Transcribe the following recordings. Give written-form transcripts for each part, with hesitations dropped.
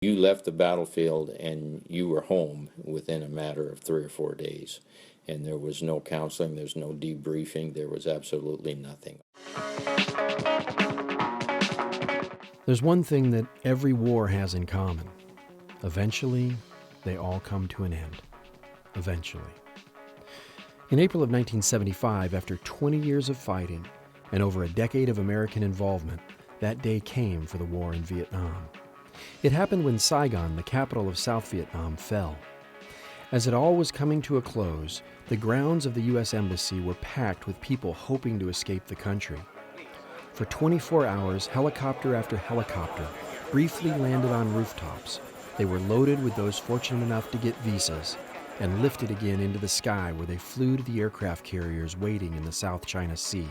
You left the battlefield and you were home within a matter of 3 or 4 days. And there was no counseling, there's no debriefing, there was absolutely nothing. There's one thing that every war has in common. Eventually, they all come to an end. Eventually. In April of 1975, after 20 years of fighting and over a decade of American involvement, that day came for the war in Vietnam. It happened when Saigon, the capital of South Vietnam, fell. As it all was coming to a close, the grounds of the U.S. Embassy were packed with people hoping to escape the country. For 24 hours, helicopter after helicopter briefly landed on rooftops. They were loaded with those fortunate enough to get visas and lifted again into the sky where they flew to the aircraft carriers waiting in the South China Sea.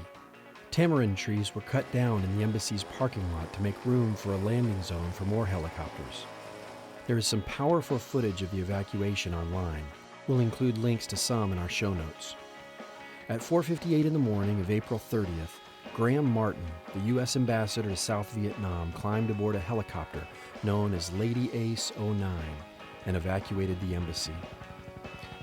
Tamarind trees were cut down in the embassy's parking lot to make room for a landing zone for more helicopters. There is some powerful footage of the evacuation online. We'll include links to some in our show notes. At 4:58 in the morning of April 30th, Graham Martin, the U.S. ambassador to South Vietnam, climbed aboard a helicopter known as Lady Ace 09 and evacuated the embassy.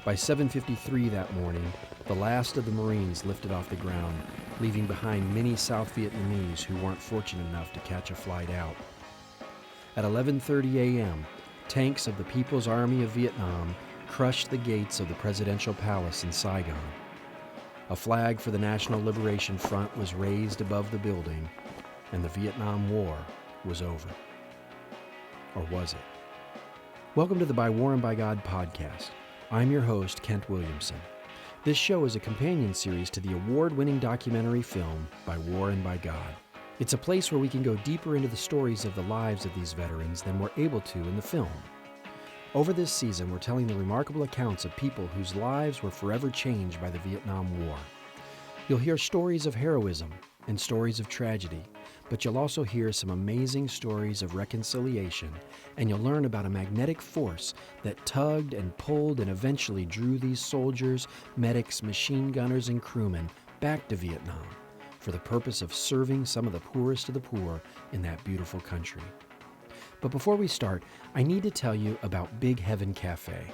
By 7:53 that morning, the last of the Marines lifted off the ground, leaving behind many South Vietnamese who weren't fortunate enough to catch a flight out. At 11:30 a.m., tanks of the People's Army of Vietnam crushed the gates of the presidential palace in Saigon. A flag for the National Liberation Front was raised above the building, and the Vietnam War was over. Or was it? Welcome to the By War and By God podcast. I'm your host, Kent Williamson. This show is a companion series to the award-winning documentary film, By War and By God. It's a place where we can go deeper into the stories of the lives of these veterans than we're able to in the film. Over this season, we're telling the remarkable accounts of people whose lives were forever changed by the Vietnam War. You'll hear stories of heroism and stories of tragedy, but you'll also hear some amazing stories of reconciliation, and you'll learn about a magnetic force that tugged and pulled and eventually drew these soldiers, medics, machine gunners, and crewmen back to Vietnam for the purpose of serving some of the poorest of the poor in that beautiful country. But before we start, I need to tell you about Big Heaven Cafe.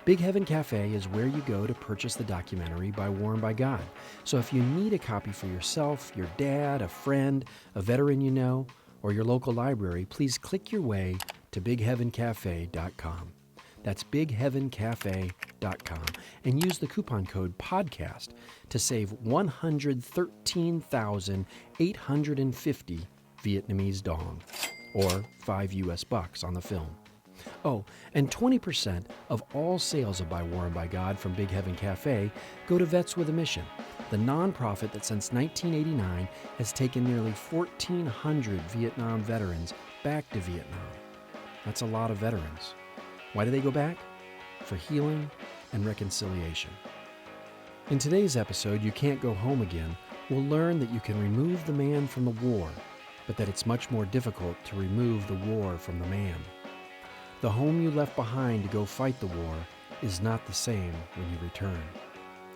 Big Heaven Cafe is where you go to purchase the documentary By War and By God. So if you need a copy for yourself, your dad, a friend, a veteran you know, or your local library, please click your way to BigHeavenCafe.com. That's BigHeavenCafe.com, and use the coupon code PODCAST to save 113,850 Vietnamese dong, or $5 US on the film. Oh, and 20% of all sales of By War and By God from Big Heaven Cafe go to Vets with a Mission, the nonprofit that since 1989 has taken nearly 1,400 Vietnam veterans back to Vietnam. That's a lot of veterans. Why do they go back? For healing and reconciliation. In today's episode, You Can't Go Home Again, we'll learn that you can remove the man from the war, but that it's much more difficult to remove the war from the man. The home you left behind to go fight the war is not the same when you return,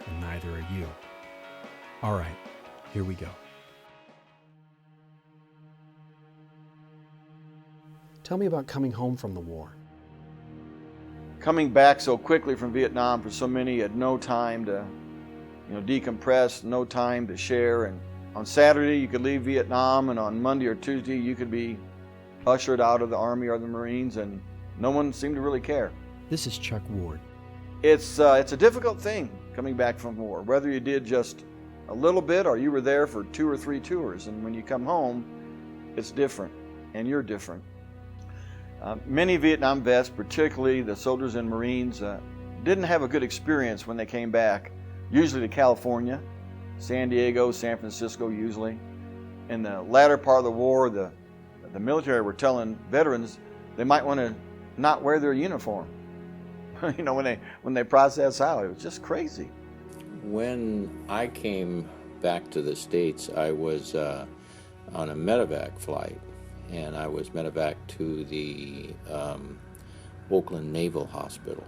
and neither are you. All right, here we go. Tell me about coming home from the war. Coming back so quickly from Vietnam, for so many had no time to decompress, no time to share. And on Saturday you could leave Vietnam, and on Monday or Tuesday you could be ushered out of the Army or the Marines, and no one seemed to really care. This is Chuck Ward. It's a difficult thing coming back from war, whether you did just a little bit or you were there for 2 or 3 tours. And when you come home, it's different, and you're different. Many Vietnam vets, particularly the soldiers and Marines, didn't have a good experience when they came back, usually to California, San Diego, San Francisco usually. In the latter part of the war, the military were telling veterans they might want to not wear their uniform. when they process out, it was just crazy. When I came back to the States, I was on a medevac flight, and I was medevac to the Oakland Naval Hospital,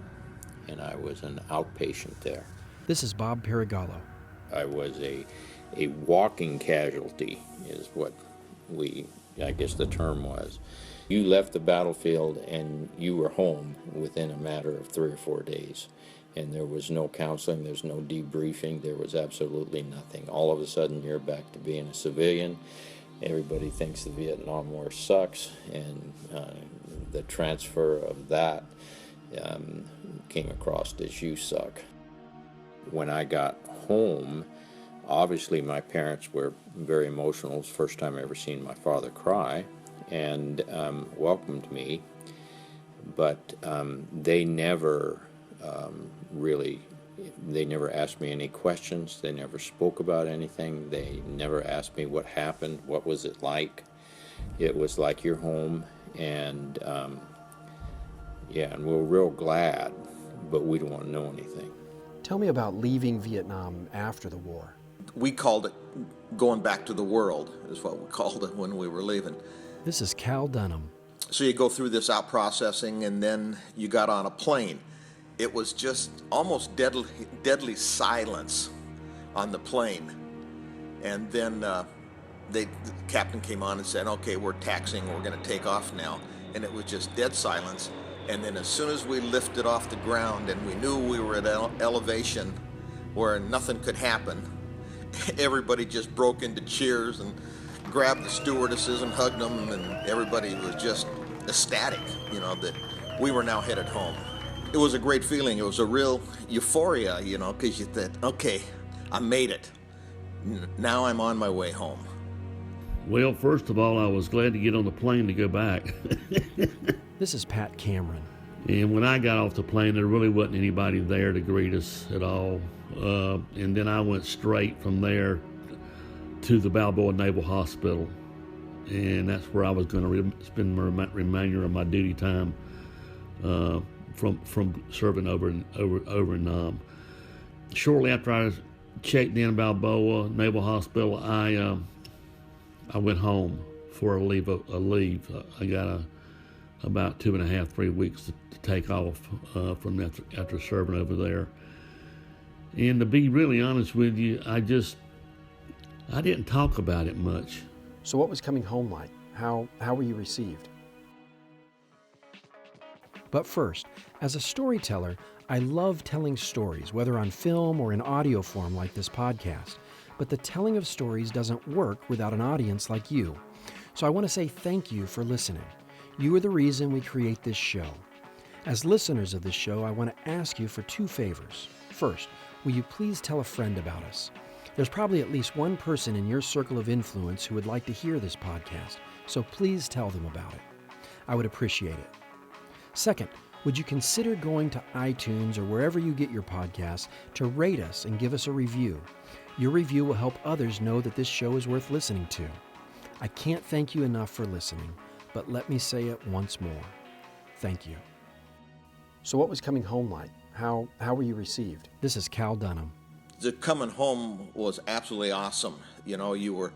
and I was an outpatient there. This is Bob Perigallo. I was a walking casualty is what I guess the term was. You left the battlefield and you were home within a matter of 3 or 4 days. And there was no counseling, there's no debriefing, there was absolutely nothing. All of a sudden you're back to being a civilian. Everybody thinks the Vietnam War sucks, and the transfer of that came across as you suck. When I got home, obviously my parents were very emotional. It was the first time I ever seen my father cry, and welcomed me, but they never they never asked me any questions. They never spoke about anything. They never asked me what happened, what was it like. It was like you're home, and and we're real glad, but we don't want to know anything. Tell me about leaving Vietnam after the war. We called it going back to the world, is what we called it when we were leaving. This is Cal Dunham. So you go through this out processing, and then you got on a plane. It was just almost deadly silence on the plane. And then the captain came on and said, okay, we're taxiing, we're going to take off now. And it was just dead silence. And then as soon as we lifted off the ground and we knew we were at elevation where nothing could happen, everybody just broke into cheers and grabbed the stewardesses and hugged them, and everybody was just ecstatic, that we were now headed home. It was a great feeling. It was a real euphoria, because you thought, okay, I made it. Now I'm on my way home. Well, first of all, I was glad to get on the plane to go back. This is Pat Cameron. And when I got off the plane, there really wasn't anybody there to greet us at all. And then I went straight from there to the Balboa Naval Hospital. And that's where I was going to spend the remainder of my duty time from serving over in Nam. Shortly after I was checked in Balboa Naval Hospital, I went home for a leave. I got about 2.5, 3 weeks to take off from after serving over there. And to be really honest with you, I didn't talk about it much. So what was coming home like? How were you received? But first, as a storyteller, I love telling stories, whether on film or in audio form like this podcast. But the telling of stories doesn't work without an audience like you. So I want to say thank you for listening. You are the reason we create this show. As listeners of this show, I want to ask you for 2 favors. First, will you please tell a friend about us? There's probably at least one person in your circle of influence who would like to hear this podcast, so please tell them about it. I would appreciate it. Second, would you consider going to iTunes or wherever you get your podcasts to rate us and give us a review? Your review will help others know that this show is worth listening to. I can't thank you enough for listening, but let me say it once more. Thank you. So what was coming home like? How were you received? This is Cal Dunham. The coming home was absolutely awesome. You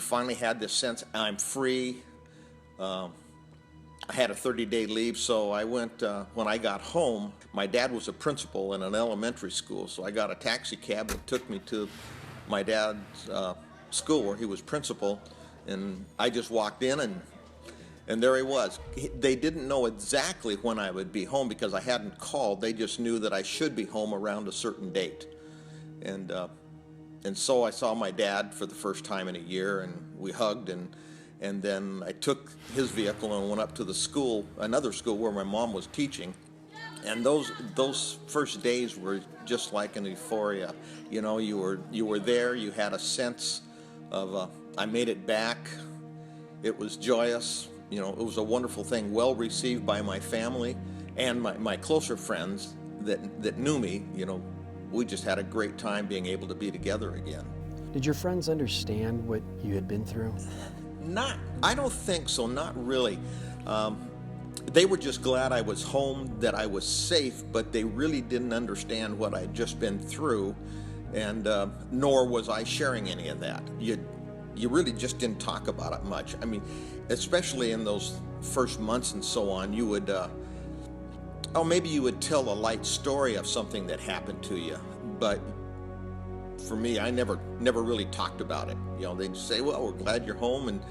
finally had this sense, I'm free. I had a 30-day leave, so I went, when I got home, my dad was a principal in an elementary school, so I got a taxi cab that took me to my dad's school where he was principal, and I just walked in, and there he was. They didn't know exactly when I would be home because I hadn't called. They just knew that I should be home around a certain date. And so I saw my dad for the first time in a year, and we hugged, and then I took his vehicle and went up to the school, another school where my mom was teaching. And those first days were just like an euphoria. You were there, you had a sense of, I made it back. It was joyous. It was a wonderful thing, well received by my family and my closer friends that knew me. We just had a great time being able to be together again. Did your friends understand what you had been through? I don't think so, not really. They were just glad I was home, that I was safe, but they really didn't understand what I'd just been through, and nor was I sharing any of that. You really just didn't talk about it much. I mean, especially in those first months and so on, you would, maybe you would tell a light story of something that happened to you, but for me, I never really talked about it. They'd say, well, we're glad you're home, and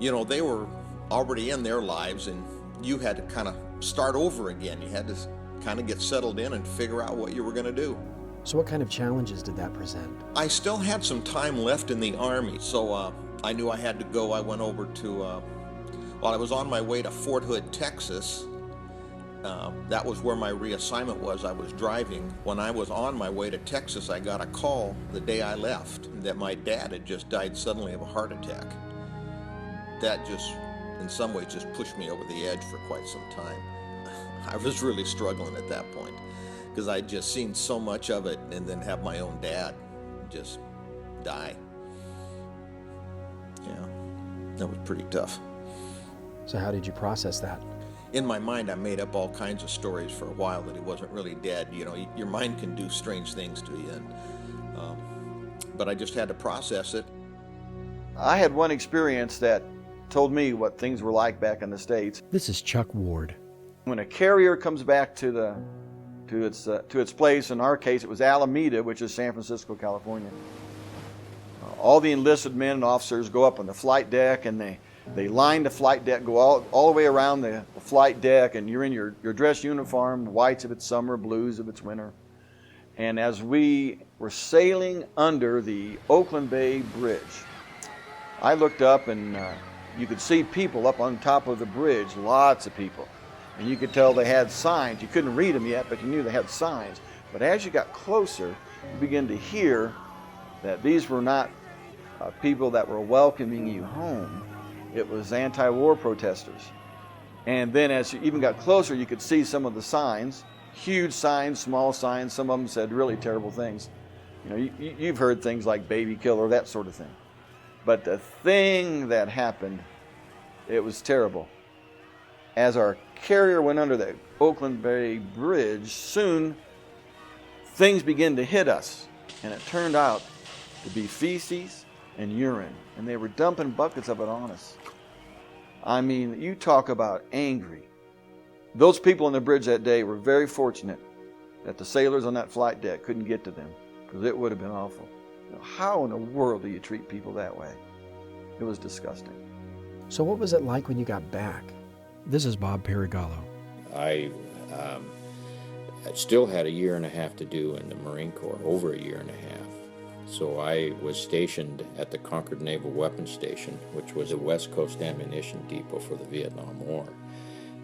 they were already in their lives, and you had to kind of start over again. You had to kind of get settled in and figure out what you were going to do. So what kind of challenges did that present? I still had some time left in the Army, so I knew I had to go. I went over to, while I was on my way to Fort Hood, Texas. That was where my reassignment was. I was driving. When I was on my way to Texas, I got a call the day I left that my dad had just died suddenly of a heart attack. That just, in some ways, just pushed me over the edge for quite some time. I was really struggling at that point because I'd just seen so much of it, and then have my own dad just die. Yeah, that was pretty tough. So how did you process that? In my mind, I made up all kinds of stories for a while that he wasn't really dead. You know, your mind can do strange things to you, but I just had to process it. I had one experience that told me what things were like back in the States. This is Chuck Ward. When a carrier comes back to its place, in our case it was Alameda, which is San Francisco, California. All the enlisted men and officers go up on the flight deck, and they line the flight deck, go all the way around the flight deck, and you're in your dress uniform, whites if it's summer, blues if it's winter. And as we were sailing under the Oakland Bay Bridge, I looked up, and you could see people up on top of the bridge, lots of people. And you could tell they had signs. You couldn't read them yet, but you knew they had signs. But as you got closer, you began to hear that these were not people that were welcoming you home. It was anti-war protesters. And then as you even got closer, you could see some of the signs, huge signs, small signs. Some of them said really terrible things. You know, you've heard things like baby killer, that sort of thing. But the thing that happened, it was terrible. As our carrier went under the Oakland Bay Bridge, soon things began to hit us. And it turned out to be feces and urine. And they were dumping buckets of it on us. I mean, you talk about angry. Those people on the bridge that day were very fortunate that the sailors on that flight deck couldn't get to them, because it would have been awful. You know, how in the world do you treat people that way? It was disgusting. So what was it like when you got back? This is Bob Perigallo. I still had a year and a half to do in the Marine Corps, over a year and a half. So I was stationed at the Concord Naval Weapons Station, which was a West Coast ammunition depot for the Vietnam War.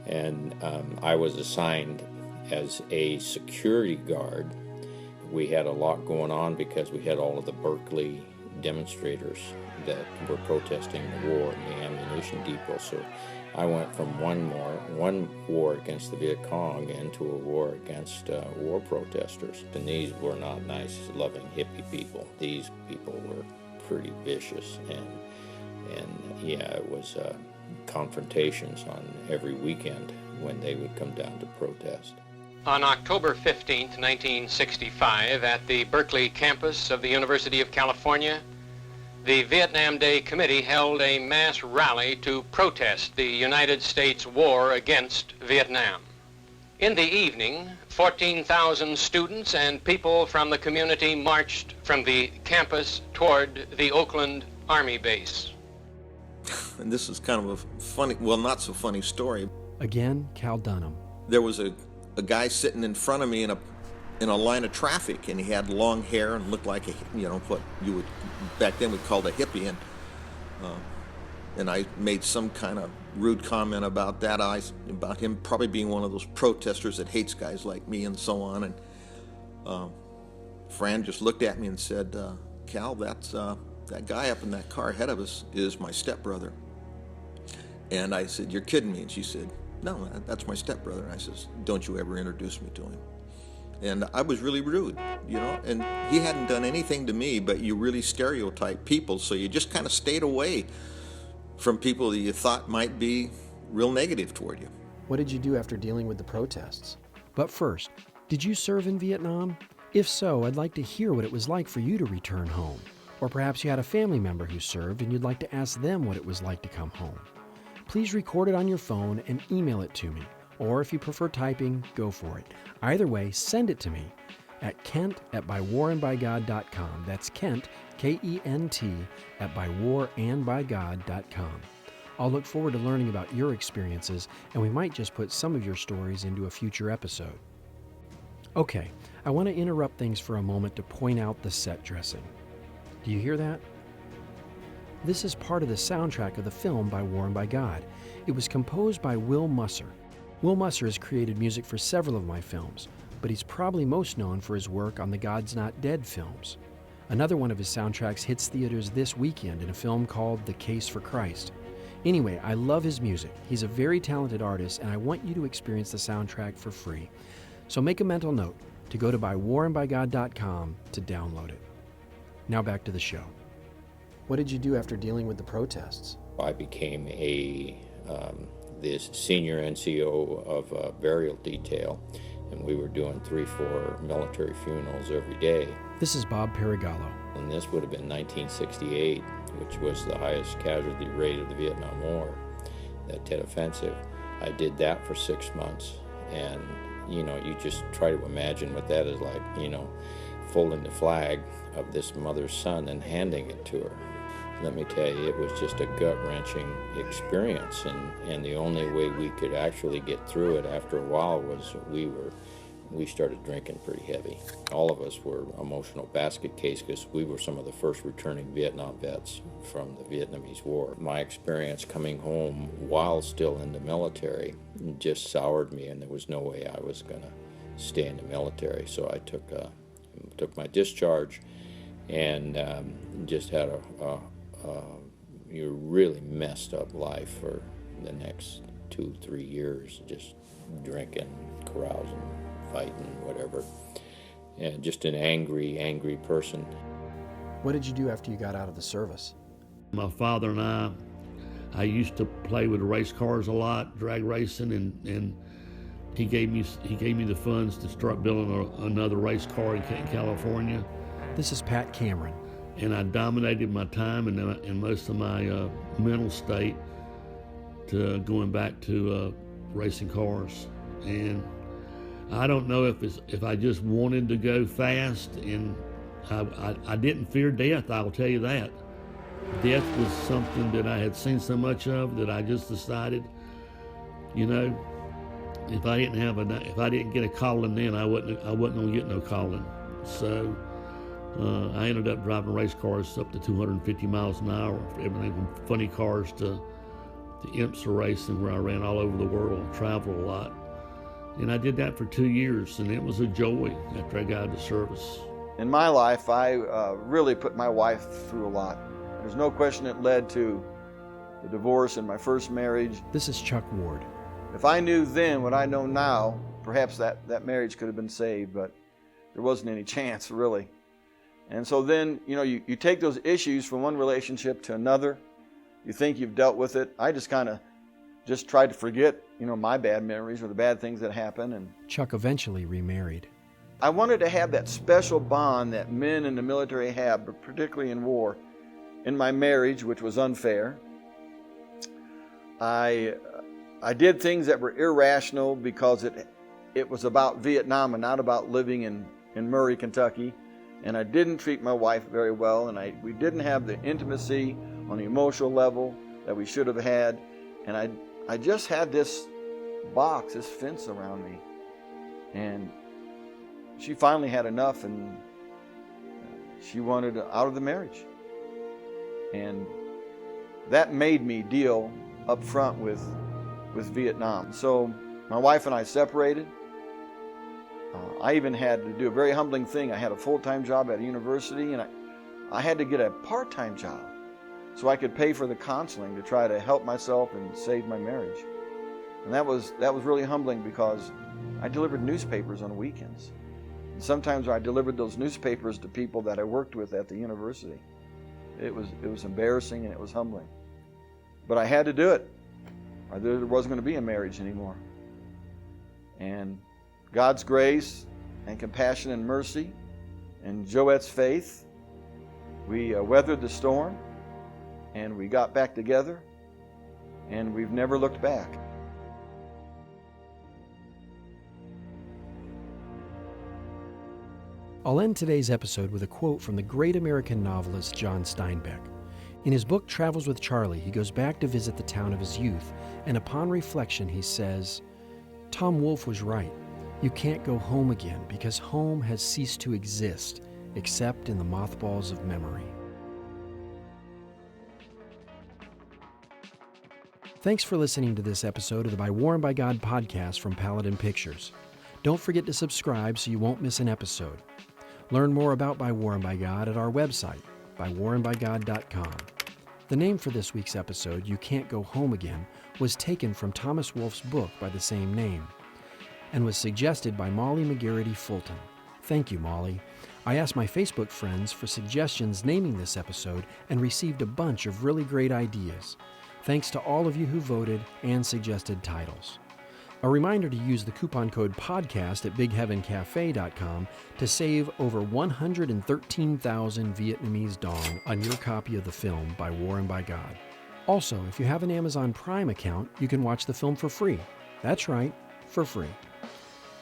And I was assigned as a security guard. We had a lot going on because we had all of the Berkeley demonstrators that were protesting the war in the ammunition depot. So I went from one war against the Viet Cong into a war against war protesters. And these were not nice, loving, hippie people. These people were pretty vicious, and yeah, it was confrontations on every weekend when they would come down to protest. On October 15th, 1965, at the Berkeley campus of the University of California, the Vietnam Day Committee held a mass rally to protest the United States war against Vietnam. In the evening, 14,000 students and people from the community marched from the campus toward the Oakland Army base. And this is kind of a funny, well, not so funny story. Again, Cal Dunham. There was a guy sitting in front of me in a line of traffic, and he had long hair and looked like what you would back then we called a hippie, and I made some kind of rude comment about that, about him probably being one of those protesters that hates guys like me and so on. And Fran just looked at me and said, "Cal, that's that guy up in that car ahead of us is my stepbrother." And I said, "You're kidding me?" And she said, "No, that's my stepbrother." And I says, "Don't you ever introduce me to him." And I was really rude, and he hadn't done anything to me, but you really stereotype people, so you just kind of stayed away from people that you thought might be real negative toward you. What did you do after dealing with the protests? But first, did you serve in Vietnam? If so, I'd like to hear what it was like for you to return home. Or perhaps you had a family member who served and you'd like to ask them what it was like to come home. Please record it on your phone and email it to me. Or if you prefer typing, go for it. Either way, send it to me at kent@bywarandbygod.com. That's Kent, Kent, @bywarandbygod.com. I'll look forward to learning about your experiences, and we might just put some of your stories into a future episode. Okay, I want to interrupt things for a moment to point out the set dressing. Do you hear that? This is part of the soundtrack of the film By War and by God. It was composed by Will Musser. Will Musser has created music for several of my films, but he's probably most known for his work on the God's Not Dead films. Another one of his soundtracks hits theaters this weekend in a film called The Case for Christ. Anyway, I love his music. He's a very talented artist, and I want you to experience the soundtrack for free. So make a mental note to go to bywarandbygod.com to download it. Now back to the show. What did you do after dealing with the protests? I became the senior NCO of a burial detail, and we were doing 3-4 military funerals every day. This is Bob Paragallo. And this would have been 1968, which was the highest casualty rate of the Vietnam War, that Tet Offensive. I did that for 6 months, and you just try to imagine what that is like, folding the flag of this mother's son and handing it to her. Let me tell you, it was just a gut-wrenching experience, and the only way we could actually get through it after a while was we started drinking pretty heavy. All of us were emotional basket case because we were some of the first returning Vietnam vets from the Vietnamese War. My experience coming home while still in the military just soured me, and there was no way I was going to stay in the military. So I took my discharge and just had a really messed up life for the next 2-3 years, just drinking, carousing, fighting, whatever, and just an angry person. What did you do after you got out of the service? My father and I used to play with race cars a lot, drag racing, and he gave me the funds to start building another race car in California. This is Pat Cameron. And I dominated my time and most of my mental state to going back to racing cars. And I don't know if I just wanted to go fast, and I didn't fear death, I'll tell you that. Death was something that I had seen so much of that I just decided, if I didn't get a calling then, I wasn't gonna get no calling. So I ended up driving race cars up to 250 miles an hour, everything from funny cars to IMSA racing, where I ran all over the world, traveled a lot. And I did that for 2 years, and it was a joy after I got out of service. In my life, I really put my wife through a lot. There's no question it led to the divorce in my first marriage. This is Chuck Ward. If I knew then what I know now, perhaps that marriage could have been saved, but there wasn't any chance, really. And so then, you take those issues from one relationship to another. You think you've dealt with it. I just kind of tried to forget, my bad memories or the bad things that happened. And Chuck eventually remarried. I wanted to have that special bond that men in the military have, but particularly in war. In my marriage, which was unfair, I did things that were irrational because it was about Vietnam and not about living in Murray, Kentucky. And I didn't treat my wife very well, and we didn't have the intimacy on the emotional level that we should have had. And I just had this box, this fence around me. And she finally had enough, and she wanted out of the marriage. And that made me deal up front with Vietnam. So my wife and I separated. I even had to do a very humbling thing. I had a full-time job at a university, and I had to get a part-time job so I could pay for the counseling to try to help myself and save my marriage. And that was really humbling because I delivered newspapers on weekends. And sometimes I delivered those newspapers to people that I worked with at the university. It was embarrassing and it was humbling. But I had to do it, or there wasn't going to be a marriage anymore. And God's grace and compassion and mercy and Joette's faith, we weathered the storm, and we got back together, and we've never looked back. I'll end today's episode with a quote from the great American novelist John Steinbeck. In his book, Travels with Charlie, he goes back to visit the town of his youth, and upon reflection, he says, "Tom Wolfe was right. You can't go home again because home has ceased to exist, except in the mothballs of memory." Thanks for listening to this episode of the By War and by God podcast from Paladin Pictures. Don't forget to subscribe so you won't miss an episode. Learn more about By War and by God at our website, bywarandbygod.com. The name for this week's episode, You Can't Go Home Again, was taken from Thomas Wolfe's book by the same name and was suggested by Molly McGarity Fulton. Thank you, Molly. I asked my Facebook friends for suggestions naming this episode and received a bunch of really great ideas. Thanks to all of you who voted and suggested titles. A reminder to use the coupon code PODCAST at BigHeavenCafe.com to save over 113,000 Vietnamese dong on your copy of the film By War and by God. Also, if you have an Amazon Prime account, you can watch the film for free. That's right, for free.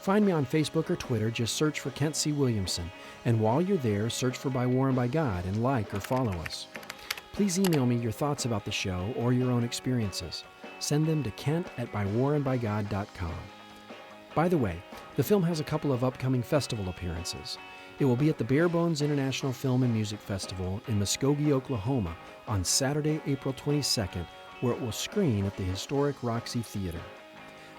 Find me on Facebook or Twitter, just search for Kent C. Williamson, and while you're there, search for By War and by God and like or follow us. Please email me your thoughts about the show or your own experiences. Send them to kent@bywarandbygod.com. By the way, the film has a couple of upcoming festival appearances. It will be at the Bare Bones International Film and Music Festival in Muskogee, Oklahoma on Saturday, April 22nd, where it will screen at the historic Roxy Theater.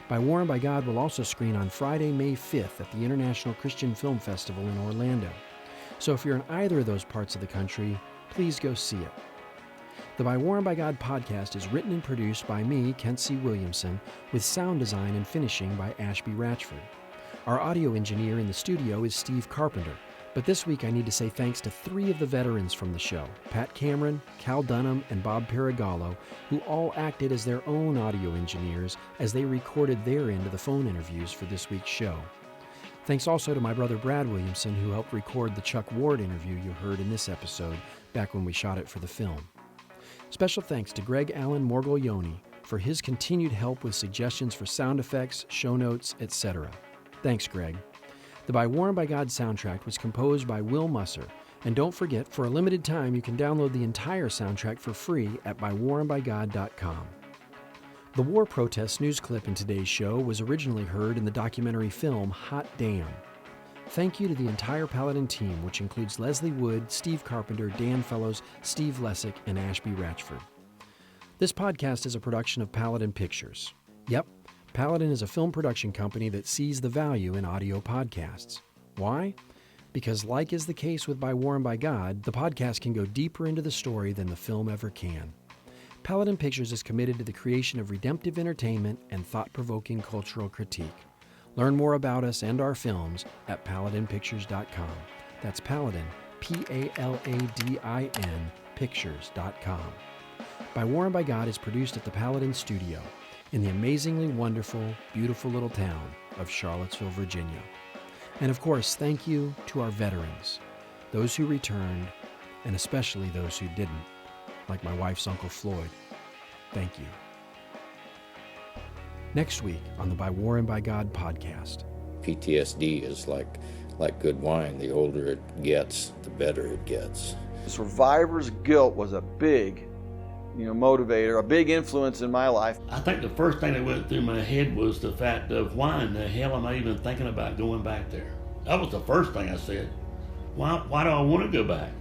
By War and by God will also screen on Friday, May 5th at the International Christian Film Festival in Orlando. So if you're in either of those parts of the country, please go see it. The By War and by God podcast is written and produced by me, Kent C. Williamson, with sound design and finishing by Ashby Ratchford. Our audio engineer in the studio is Steve Carpenter, but this week I need to say thanks to 3 of the veterans from the show, Pat Cameron, Cal Dunham, and Bob Paragallo, who all acted as their own audio engineers as they recorded their end of the phone interviews for this week's show. Thanks also to my brother Brad Williamson, who helped record the Chuck Ward interview you heard in this episode back when we shot it for the film. Special thanks to Greg Allen Morgoglioni for his continued help with suggestions for sound effects, show notes, etc. Thanks, Greg. The By War and by God soundtrack was composed by Will Musser, and don't forget, for a limited time, you can download the entire soundtrack for free at bywarandbygod.com. The war protest news clip in today's show was originally heard in the documentary film Hot Damn. Thank you to the entire Paladin team, which includes Leslie Wood, Steve Carpenter, Dan Fellows, Steve Lessick, and Ashby Ratchford. This podcast is a production of Paladin Pictures. Yep, Paladin is a film production company that sees the value in audio podcasts. Why? Because like is the case with By War and by God, the podcast can go deeper into the story than the film ever can. Paladin Pictures is committed to the creation of redemptive entertainment and thought-provoking cultural critique. Learn more about us and our films at paladinpictures.com. That's Paladin, Paladin, pictures.com. By War and by God is produced at the Paladin Studio in the amazingly wonderful, beautiful little town of Charlottesville, Virginia. And of course, thank you to our veterans, those who returned, and especially those who didn't, like my wife's Uncle Floyd. Thank you. Next week on the By War and by God podcast. PTSD is like good wine. The older it gets, the better it gets. Survivor's guilt was a big, motivator, a big influence in my life. I think the first thing that went through my head was the fact of why in the hell am I even thinking about going back there? That was the first thing I said. Why do I want to go back?